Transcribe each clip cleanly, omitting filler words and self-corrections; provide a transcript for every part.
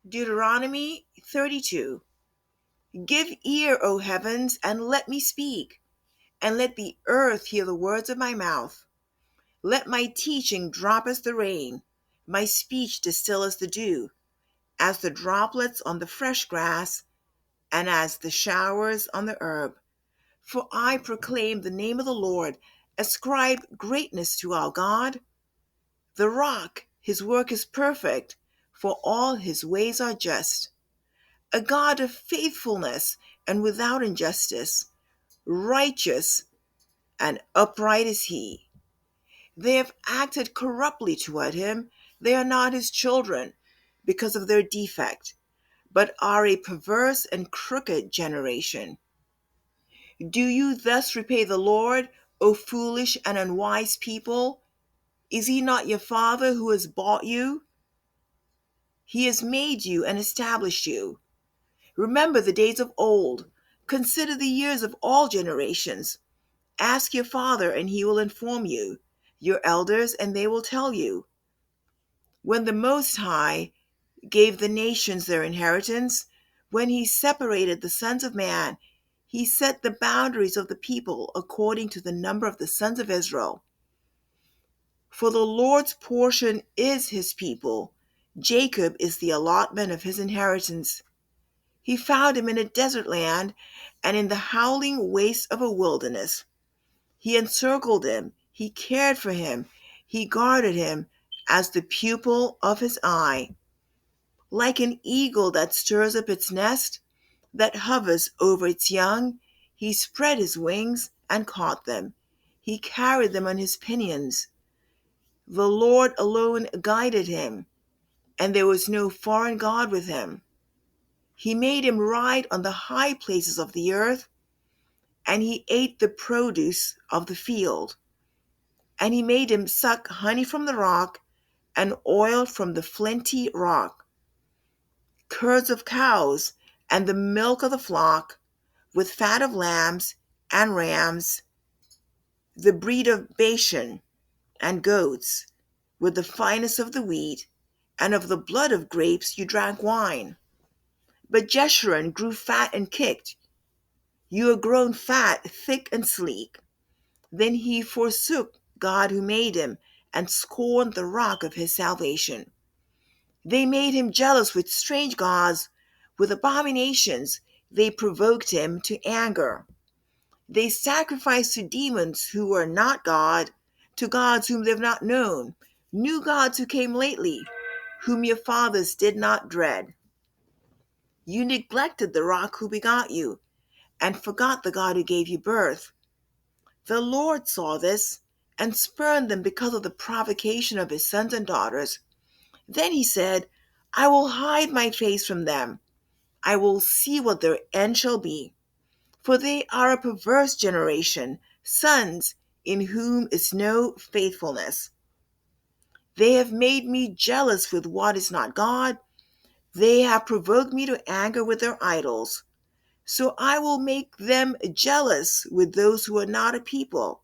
Deuteronomy 32. Give ear, O heavens, and let me speak, and let the earth hear the words of my mouth. Let my teaching drop as the rain, my speech distill as the dew, as the droplets on the fresh grass, and as the showers on the herb. For I proclaim the name of the Lord, ascribe greatness to our God. The rock, his work is perfect, for all his ways are just. A God of faithfulness and without injustice, righteous and upright is he. They have acted corruptly toward him. They are not his children because of their defect, but are a perverse and crooked generation. Do you thus repay the Lord, O foolish and unwise people? Is he not your father who has bought you? He has made you and established you. Remember the days of old. Consider the years of all generations. Ask your father, and he will inform you, your elders, and they will tell you. When the Most High gave the nations their inheritance, when he separated the sons of man, he set the boundaries of the people according to the number of the sons of Israel. For the Lord's portion is his people. Jacob is the allotment of his inheritance. He found him in a desert land and in the howling waste of a wilderness. He encircled him. He cared for him. He guarded him as the pupil of his eye. Like an eagle that stirs up its nest, that hovers over its young, he spread his wings and caught them. He carried them on his pinions. The Lord alone guided him, and there was no foreign God with him. He made him ride on the high places of the earth, and he ate the produce of the field. And he made him suck honey from the rock and oil from the flinty rock, curds of cows and the milk of the flock, with fat of lambs and rams, the breed of Bashan and goats, with the finest of the wheat, and of the blood of grapes you drank wine. But Jeshurun grew fat and kicked. You are grown fat, thick, and sleek. Then he forsook God who made him, and scorned the rock of his salvation. They made him jealous with strange gods, with abominations. They provoked him to anger. They sacrificed to demons who were not God, to gods whom they have not known, new gods who came lately, whom your fathers did not dread. You neglected the rock who begot you, and forgot the God who gave you birth. The Lord saw this, and spurned them because of the provocation of his sons and daughters. Then he said, I will hide my face from them. I will see what their end shall be. For they are a perverse generation, sons in whom is no faithfulness. They have made me jealous with what is not God. They have provoked me to anger with their idols. So I will make them jealous with those who are not a people.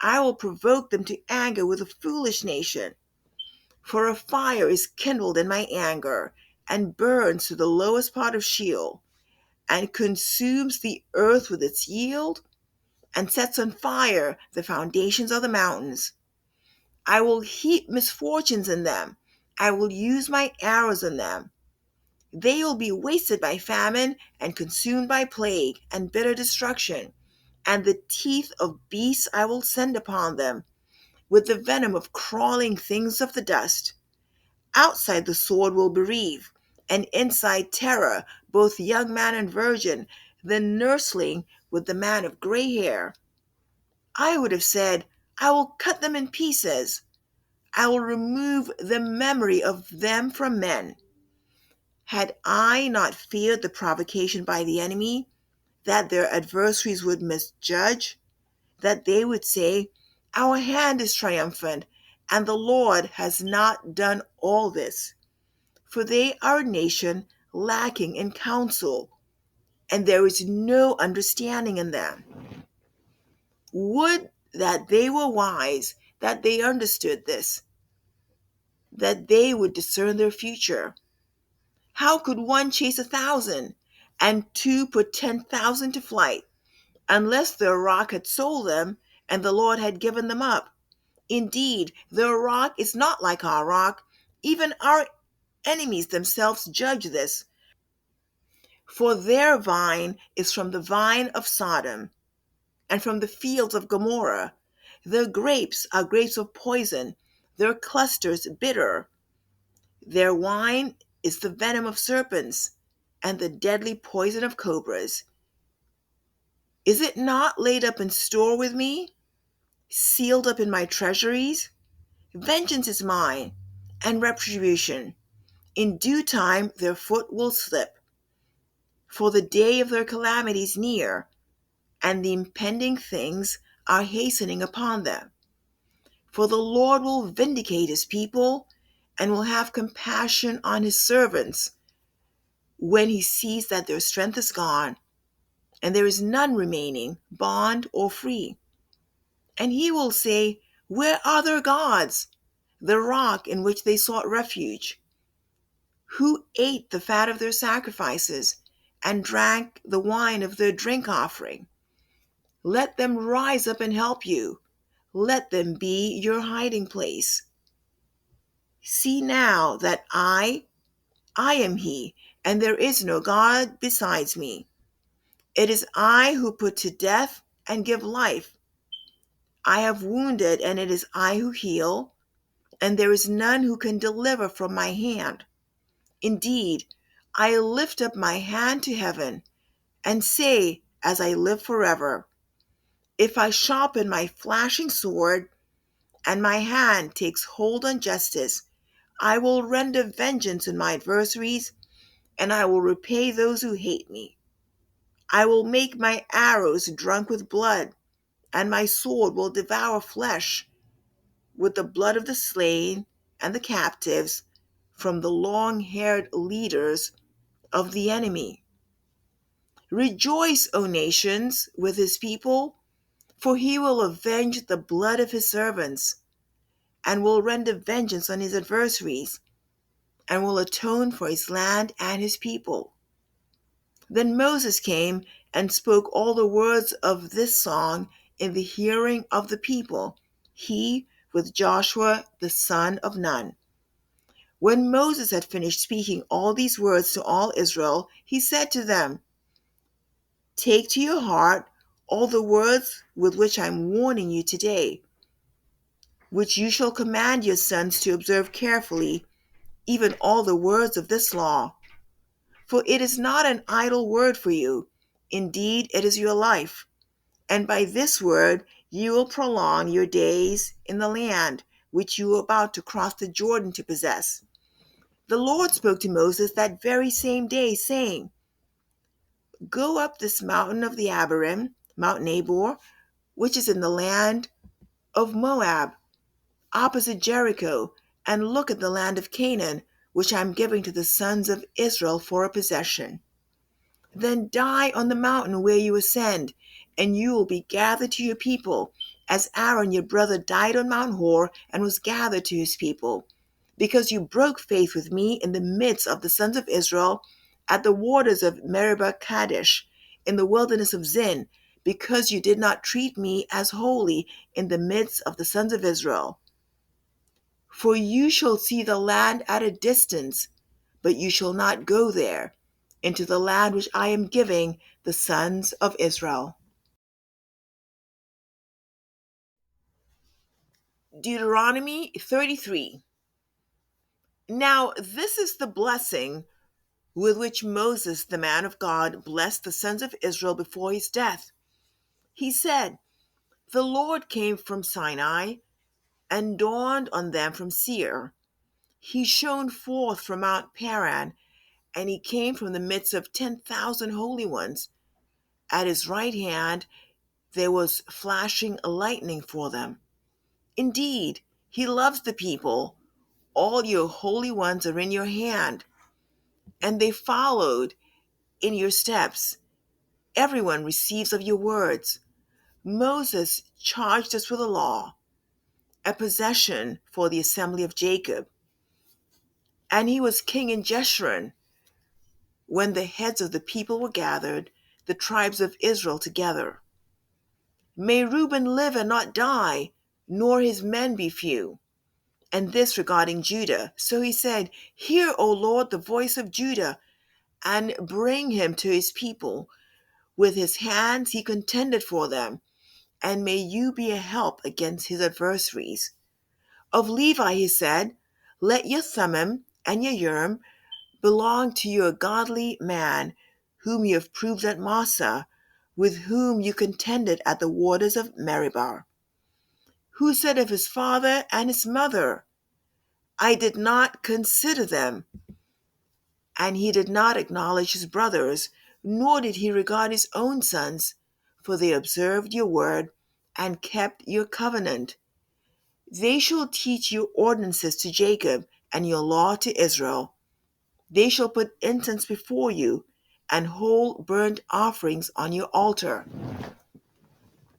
I will provoke them to anger with a foolish nation. For a fire is kindled in my anger, and burns to the lowest part of Sheol, and consumes the earth with its yield, and sets on fire the foundations of the mountains. I will heap misfortunes in them. I will use my arrows in them. They will be wasted by famine, and consumed by plague and bitter destruction. And the teeth of beasts I will send upon them, with the venom of crawling things of the dust. Outside the sword will bereave, and inside terror, both young man and virgin, the nursling with the man of gray hair. I would have said, I will cut them in pieces. I will remove the memory of them from men. Had I not feared the provocation by the enemy, that their adversaries would misjudge, that they would say, Our hand is triumphant, and the Lord has not done all this. For they are a nation lacking in counsel, and there is no understanding in them. Would that they were wise, that they understood this, that they would discern their future. How could one chase 1,000 and two put 10,000 to flight, unless the rock had sold them and the Lord had given them up? Indeed, the rock is not like our rock. Even our enemies themselves judge this. For their vine is from the vine of Sodom, and from the fields of Gomorrah. Their grapes are grapes of poison, their clusters bitter. Their wine is the venom of serpents, and the deadly poison of cobras. Is it not laid up in store with me, sealed up in my treasuries? Vengeance is mine, and retribution. In due time their foot will slip. For the day of their calamity is near, and the impending things are hastening upon them. For the Lord will vindicate his people, and will have compassion on his servants, when he sees that their strength is gone, and there is none remaining, bond or free. And he will say, where are their gods, the rock in which they sought refuge? Who ate the fat of their sacrifices, and drank the wine of their drink offering? Let them rise up and help you. Let them be your hiding place. See now that I am he, and there is no God besides me. It is I who put to death and give life. I have wounded, and it is I who heal, and there is none who can deliver from my hand. Indeed, I lift up my hand to heaven, and say, as I live forever, if I sharpen my flashing sword, and my hand takes hold on justice, I will render vengeance on my adversaries, and I will repay those who hate me. I will make my arrows drunk with blood, and my sword will devour flesh, with the blood of the slain and the captives, from the long-haired leaders of the enemy. Rejoice, O nations, with his people, for he will avenge the blood of his servants, and will render vengeance on his adversaries, and will atone for his land and his people. Then Moses came and spoke all the words of this song in the hearing of the people, he with Joshua the son of Nun. When Moses had finished speaking all these words to all Israel, he said to them, take to your heart all the words with which I am warning you today, which you shall command your sons to observe carefully, even all the words of this law. For it is not an idle word for you. Indeed, it is your life. And by this word you will prolong your days in the land which you are about to cross the Jordan to possess. The Lord spoke to Moses that very same day, saying, go up this mountain of the Abiram, Mount Nabor, which is in the land of Moab, opposite Jericho, and look at the land of Canaan, which I am giving to the sons of Israel for a possession. Then die on the mountain where you ascend, and you will be gathered to your people, as Aaron your brother died on Mount Hor and was gathered to his people, because you broke faith with me in the midst of the sons of Israel, at the waters of Meribah Kadesh, in the wilderness of Zin, because you did not treat me as holy in the midst of the sons of Israel. For you shall see the land at a distance, but you shall not go there, into the land which I am giving the sons of Israel. Deuteronomy 33. Now this is the blessing with which Moses, the man of God, blessed the sons of Israel before his death. He said, the Lord came from Sinai and dawned on them from Seir. He shone forth from Mount Paran, and he came from the midst of 10,000 holy ones. At his right hand there was flashing lightning for them. Indeed, he loves the people. All your holy ones are in your hand, and they followed in your steps. Everyone receives of your words. Moses charged us with a law, a possession for the assembly of Jacob. And he was king in Jeshurun. when the heads of the people were gathered, the tribes of Israel together. May Reuben live and not die, nor his men be few. And this regarding Judah. So he said, Hear, O Lord, the voice of Judah, and bring him to his people. With his hands he contended for them, and may you be a help against his adversaries. Of Levi he said, Let your Thummim and your Urim belong to your godly man, whom you have proved at Massah, with whom you contended at the waters of Meribah. Who said of his father and his mother, I did not consider them. And he did not acknowledge his brothers, nor did he regard his own sons, for they observed your word and kept your covenant. They shall teach your ordinances to Jacob and your law to Israel. They shall put incense before you and whole burnt offerings on your altar.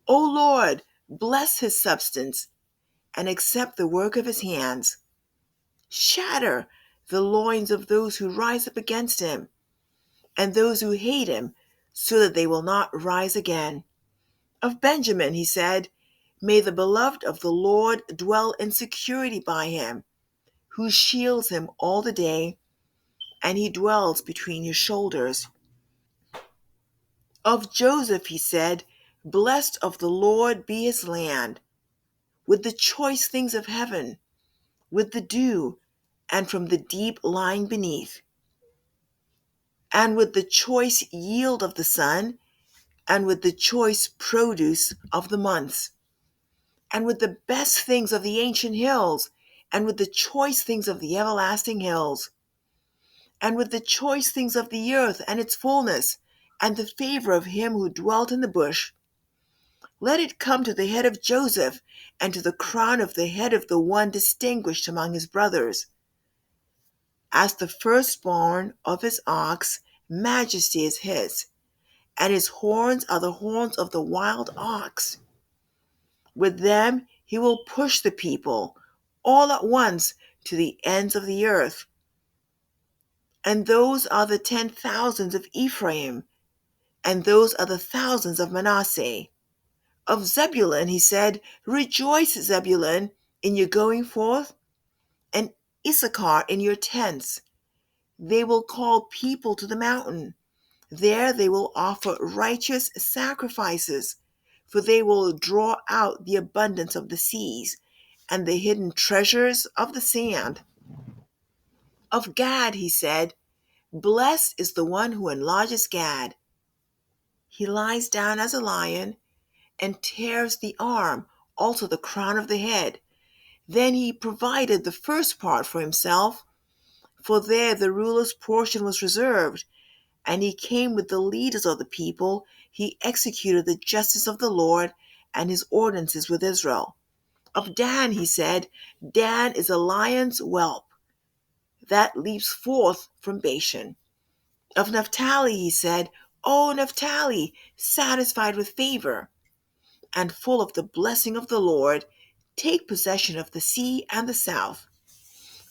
O Lord, bless his substance and accept the work of his hands. Shatter the loins of those who rise up against him, and those who hate him, so that they will not rise again. Of Benjamin he said, May the beloved of the Lord dwell in security by him, who shields him all the day, and he dwells between his shoulders. Of Joseph he said, Blessed of the Lord be his land, with the choice things of heaven, with the dew, and from the deep lying beneath, and with the choice yield of the sun, and with the choice produce of the months, and with the best things of the ancient hills, and with the choice things of the everlasting hills, and with the choice things of the earth and its fullness, and the favor of him who dwelt in the bush. Let it come to the head of Joseph, and to the crown of the head of the one distinguished among his brothers. As the firstborn of his ox, majesty is his, and his horns are the horns of the wild ox. With them he will push the people all at once to the ends of the earth. And those are the 10,000s of Ephraim, and those are the thousands of Manasseh. Of Zebulun he said, Rejoice, Zebulun, in your going forth, and Issachar in your tents. They will call people to the mountain. There they will offer righteous sacrifices, for they will draw out the abundance of the seas and the hidden treasures of the sand. Of Gad he said, Blessed is the one who enlarges Gad. He lies down as a lion and tears the arm, also the crown of the head. Then he provided the first part for himself, for there the ruler's portion was reserved. And he came with the leaders of the people. He executed the justice of the Lord and his ordinances with Israel. Of Dan he said, Dan is a lion's whelp that leaps forth from Bashan. Of Naphtali he said, O Naphtali, satisfied with favor and full of the blessing of the Lord, take possession of the sea and the south.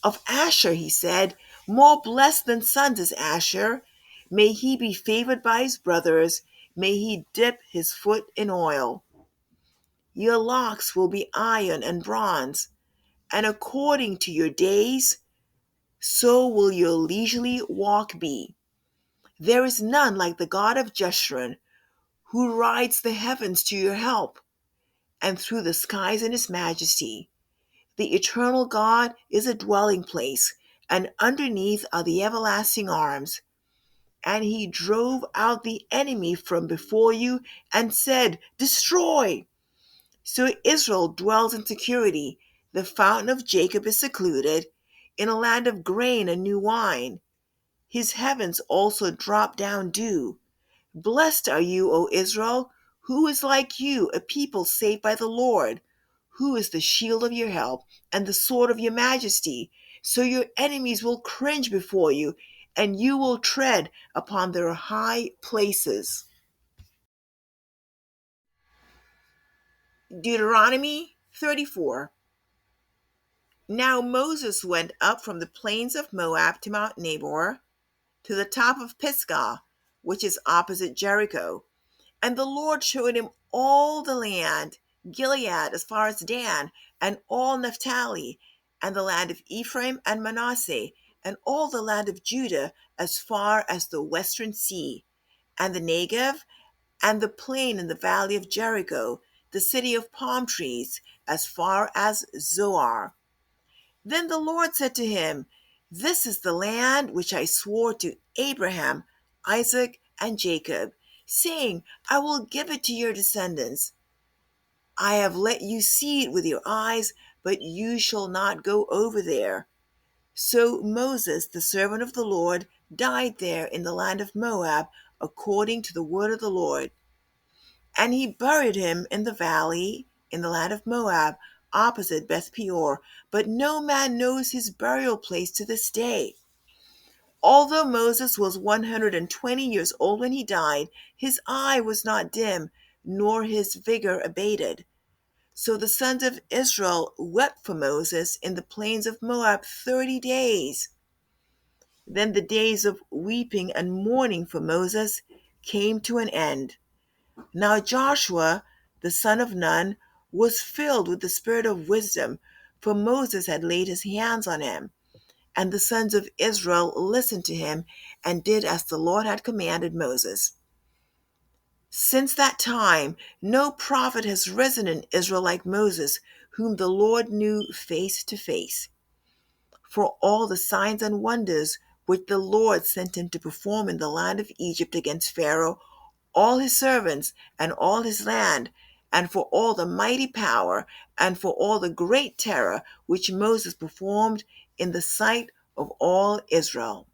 Of Asher he said, More blessed than sons is Asher. May he be favored by his brothers. May he dip his foot in oil. Your locks will be iron and bronze, and according to your days, so will your leisurely walk be. There is none like the God of Jeshurun, who rides the heavens to your help, and through the skies in his majesty. The eternal God is a dwelling place, and underneath are the everlasting arms. And he drove out the enemy from before you and said, Destroy! So Israel dwells in security. The fountain of Jacob is secluded, in a land of grain and new wine. His heavens also drop down dew. Blessed are you, O Israel. Who is like you, a people saved by the Lord? Who is the shield of your help and the sword of your majesty? So your enemies will cringe before you, and you will tread upon their high places. Deuteronomy 34. Now Moses went up from the plains of Moab to Mount Nabor, to the top of Pisgah, which is opposite Jericho. And the Lord showed him all the land, Gilead as far as Dan, and all Naphtali, and the land of Ephraim and Manasseh, and all the land of Judah as far as the western sea, and the Negev, and the plain in the valley of Jericho, the city of palm trees, as far as Zoar. Then the Lord said to him, This is the land which I swore to Abraham, Isaac, and Jacob, saying, I will give it to your descendants. I have let you see it with your eyes, but you shall not go over there. So Moses, the servant of the Lord, died there in the land of Moab, according to the word of the Lord. And he buried him in the valley in the land of Moab, opposite Beth Peor, but no man knows his burial place to this day. Although Moses was 120 years old when he died, his eye was not dim, nor his vigor abated. So the sons of Israel wept for Moses in the plains of Moab 30 days. Then the days of weeping and mourning for Moses came to an end. Now Joshua, the son of Nun, was filled with the spirit of wisdom, for Moses had laid his hands on him. And the sons of Israel listened to him and did as the Lord had commanded Moses. Since that time, no prophet has risen in Israel like Moses, whom the Lord knew face to face. For all the signs and wonders which the Lord sent him to perform in the land of Egypt against Pharaoh, all his servants, and all his land, and for all the mighty power, and for all the great terror which Moses performed in the sight of all Israel.